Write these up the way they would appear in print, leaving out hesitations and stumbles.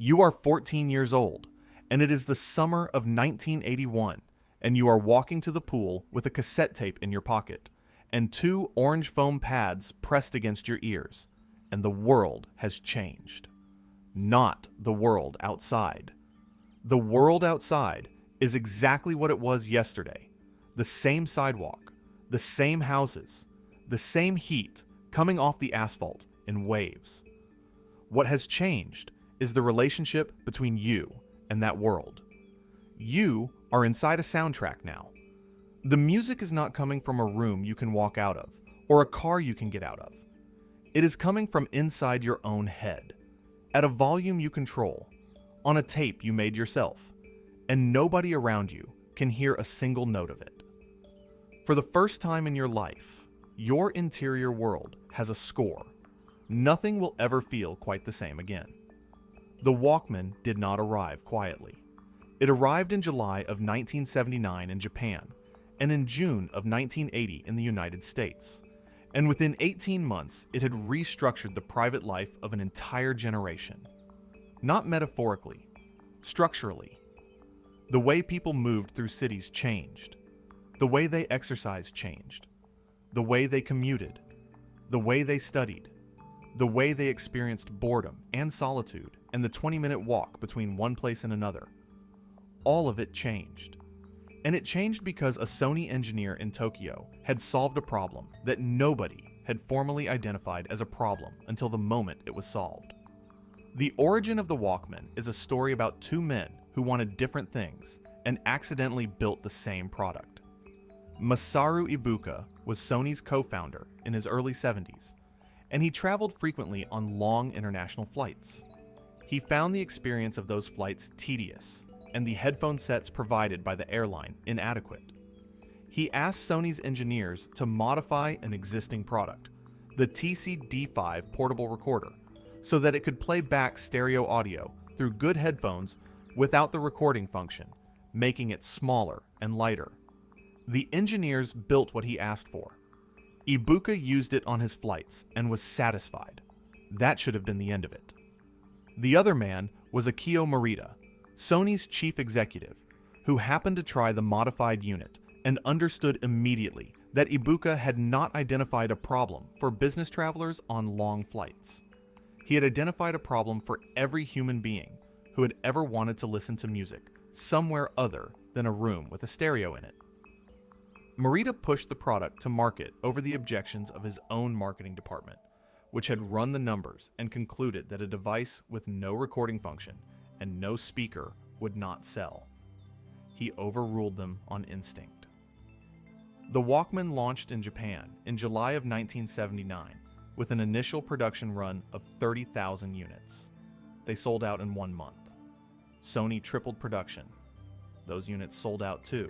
You are 14 years old, and it is the summer of 1981, and you are walking to the pool with a cassette tape in your pocket and two orange foam pads pressed against your ears, and the world has changed. Not the world outside. The world outside is exactly what it was yesterday. The same sidewalk, the same houses, the same heat coming off the asphalt in waves. What has changed is the relationship between you and that world. You are inside a soundtrack now. The music is not coming from a room you can walk out of or a car you can get out of. It is coming from inside your own head, at a volume you control, on a tape you made yourself, and nobody around you can hear a single note of it. For the first time in your life, your interior world has a score. Nothing will ever feel quite the same again. The Walkman did not arrive quietly. It arrived in July of 1979 in Japan, and in June of 1980 in the United States. And within 18 months, it had restructured the private life of an entire generation. Not metaphorically, structurally. The way people moved through cities changed. The way they exercised changed. The way they commuted. The way they studied. The way they experienced boredom and solitude and the 20-minute walk between one place and another. All of it changed. And it changed because a Sony engineer in Tokyo had solved a problem that nobody had formally identified as a problem until the moment it was solved. The origin of the Walkman is a story about two men who wanted different things and accidentally built the same product. Masaru Ibuka was Sony's co-founder in his early 70s, and he traveled frequently on long international flights. He found the experience of those flights tedious, and the headphone sets provided by the airline inadequate. He asked Sony's engineers to modify an existing product, the TC-D5 portable recorder, so that it could play back stereo audio through good headphones without the recording function, making it smaller and lighter. The engineers built what he asked for. Ibuka used it on his flights and was satisfied. That should have been the end of it. The other man was Akio Morita, Sony's chief executive, who happened to try the modified unit and understood immediately that Ibuka had not identified a problem for business travelers on long flights. He had identified a problem for every human being who had ever wanted to listen to music somewhere other than a room with a stereo in it. Morita pushed the product to market over the objections of his own marketing department, which had run the numbers and concluded that a device with no recording function and no speaker would not sell. He overruled them on instinct. The Walkman launched in Japan in July of 1979 with an initial production run of 30,000 units. They sold out in 1 month. Sony tripled production. Those units sold out too.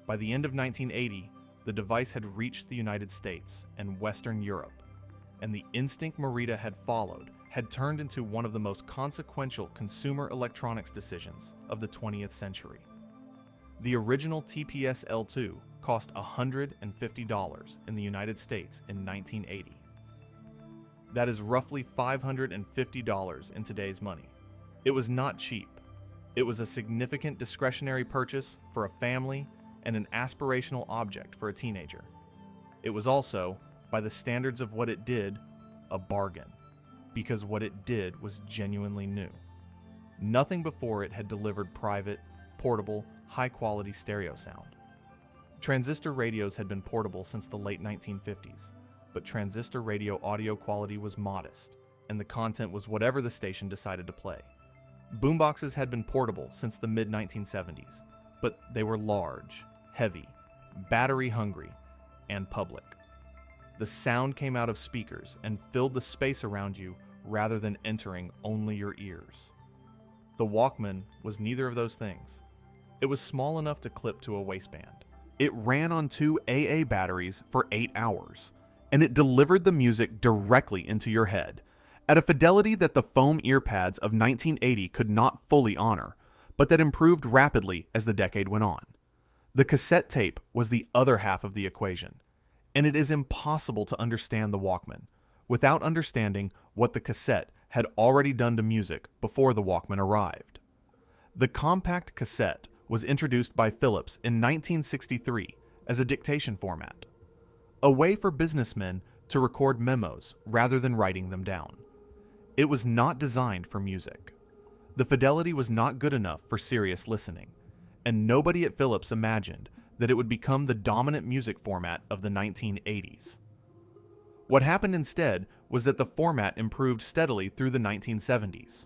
By the end of 1980, the device had reached the United States and Western Europe, and the instinct Morita had followed had turned into one of the most consequential consumer electronics decisions of the 20th century. The original TPS L2 cost $150 in the United States in 1980. That is roughly $550 in today's money. It was not cheap. It was a significant discretionary purchase for a family and an aspirational object for a teenager. It was also, by the standards of what it did, a bargain, because what it did was genuinely new. Nothing before it had delivered private, portable, high-quality stereo sound. Transistor radios had been portable since the late 1950s, but transistor radio audio quality was modest, and the content was whatever the station decided to play. Boomboxes had been portable since the mid-1970s, but they were large, heavy, battery-hungry, and public. The sound came out of speakers and filled the space around you rather than entering only your ears. The Walkman was neither of those things. It was small enough to clip to a waistband. It ran on 2 AA batteries for 8 hours, and it delivered the music directly into your head, at a fidelity that the foam earpads of 1980 could not fully honor, but that improved rapidly as the decade went on. The cassette tape was the other half of the equation, and it is impossible to understand the Walkman without understanding what the cassette had already done to music before the Walkman arrived. The compact cassette was introduced by Philips in 1963 as a dictation format, a way for businessmen to record memos rather than writing them down. It was not designed for music. The fidelity was not good enough for serious listening, and nobody at Philips imagined that it would become the dominant music format of the 1980s. What happened instead was that the format improved steadily through the 1970s.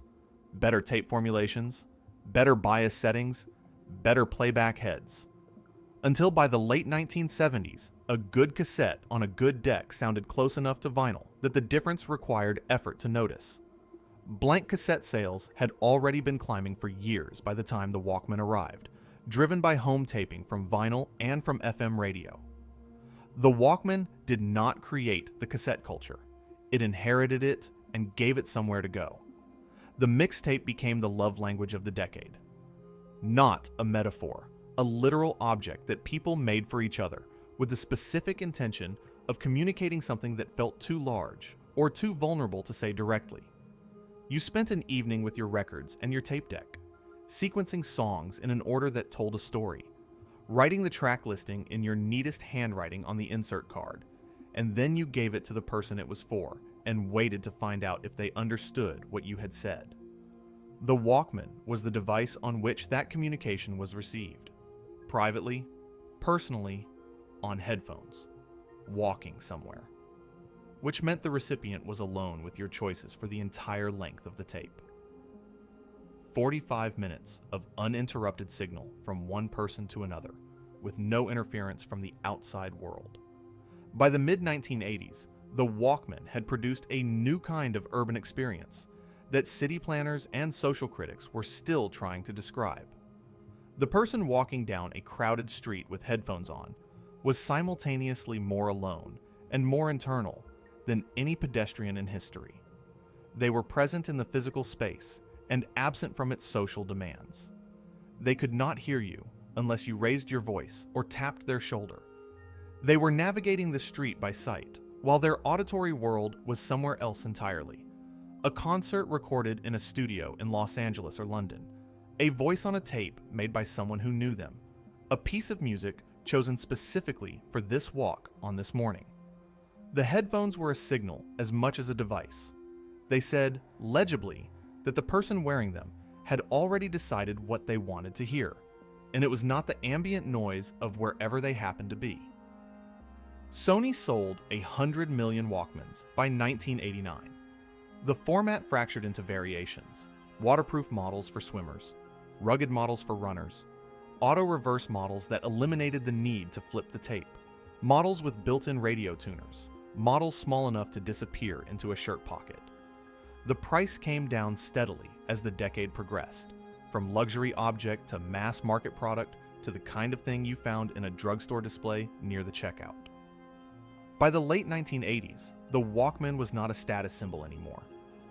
Better tape formulations, better bias settings, better playback heads. Until by the late 1970s, a good cassette on a good deck sounded close enough to vinyl that the difference required effort to notice. Blank cassette sales had already been climbing for years by the time the Walkman arrived, driven by home taping from vinyl and from FM radio. The Walkman did not create the cassette culture. It inherited it and gave it somewhere to go. The mixtape became the love language of the decade. Not a metaphor, a literal object that people made for each other with the specific intention of communicating something that felt too large or too vulnerable to say directly. You spent an evening with your records and your tape deck, sequencing songs in an order that told a story, writing the track listing in your neatest handwriting on the insert card, and then you gave it to the person it was for and waited to find out if they understood what you had said. The Walkman was the device on which that communication was received, privately, personally, on headphones, walking somewhere, which meant the recipient was alone with your choices for the entire length of the tape. 45 minutes of uninterrupted signal from one person to another, with no interference from the outside world. By the mid-1980s, the Walkman had produced a new kind of urban experience that city planners and social critics were still trying to describe. The person walking down a crowded street with headphones on was simultaneously more alone and more internal than any pedestrian in history. They were present in the physical space and absent from its social demands. They could not hear you unless you raised your voice or tapped their shoulder. They were navigating the street by sight, while their auditory world was somewhere else entirely. A concert recorded in a studio in Los Angeles or London, a voice on a tape made by someone who knew them, a piece of music chosen specifically for this walk on this morning. The headphones were a signal as much as a device. They said, legibly, that the person wearing them had already decided what they wanted to hear, and it was not the ambient noise of wherever they happened to be. Sony sold 100 million Walkmans by 1989. The format fractured into variations: waterproof models for swimmers, rugged models for runners, auto-reverse models that eliminated the need to flip the tape, models with built-in radio tuners, models small enough to disappear into a shirt pocket. The price came down steadily as the decade progressed, from luxury object to mass market product to the kind of thing you found in a drugstore display near the checkout. By the late 1980s, the Walkman was not a status symbol anymore.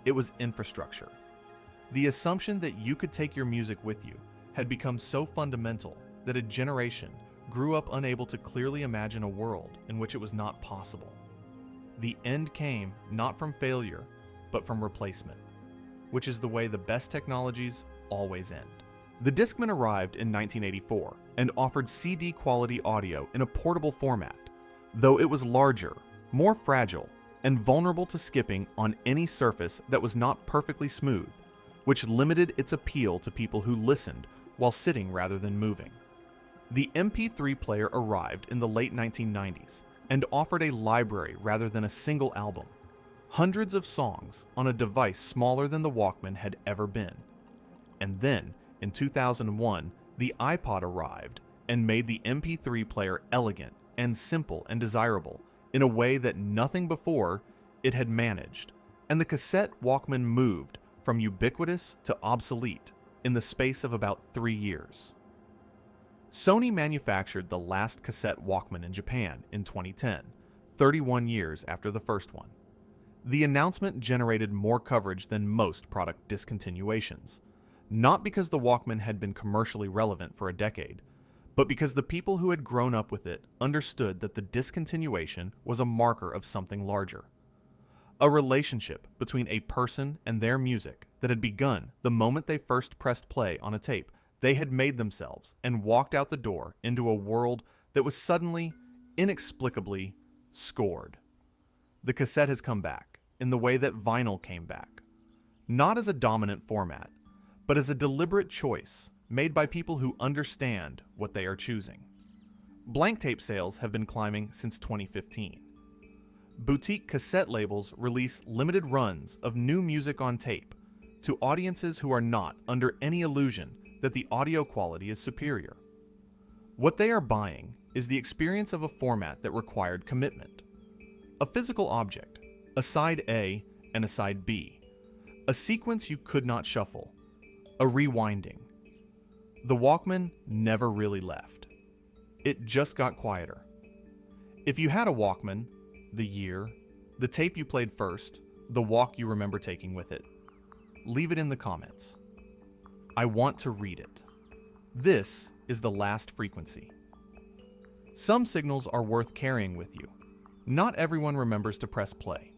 It was infrastructure. The assumption that you could take your music with you had become so fundamental that a generation grew up unable to clearly imagine a world in which it was not possible. The end came not from failure, but from replacement, which is the way the best technologies always end. The Discman arrived in 1984 and offered CD-quality audio in a portable format, though it was larger, more fragile, and vulnerable to skipping on any surface that was not perfectly smooth, which limited its appeal to people who listened while sitting rather than moving. The MP3 player arrived in the late 1990s and offered a library rather than a single album, hundreds of songs on a device smaller than the Walkman had ever been. And then, in 2001, the iPod arrived and made the MP3 player elegant and simple and desirable in a way that nothing before it had managed, and the cassette Walkman moved from ubiquitous to obsolete in the space of about 3 years. Sony manufactured the last cassette Walkman in Japan in 2010, 31 years after the first one. The announcement generated more coverage than most product discontinuations, not because the Walkman had been commercially relevant for a decade, but because the people who had grown up with it understood that the discontinuation was a marker of something larger. A relationship between a person and their music that had begun the moment they first pressed play on a tape they had made themselves and walked out the door into a world that was suddenly, inexplicably, scored. The cassette has come back in the way that vinyl came back. Not as a dominant format, but as a deliberate choice made by people who understand what they are choosing. Blank tape sales have been climbing since 2015. Boutique cassette labels release limited runs of new music on tape to audiences who are not under any illusion that the audio quality is superior. What they are buying is the experience of a format that required commitment. A physical object, a side A and a side B, a sequence you could not shuffle, a rewinding. The Walkman never really left. It just got quieter. If you had a Walkman, the year, the tape you played first, the walk you remember taking with it, leave it in the comments. I want to read it. This is the last frequency. Some signals are worth carrying with you. Not everyone remembers to press play.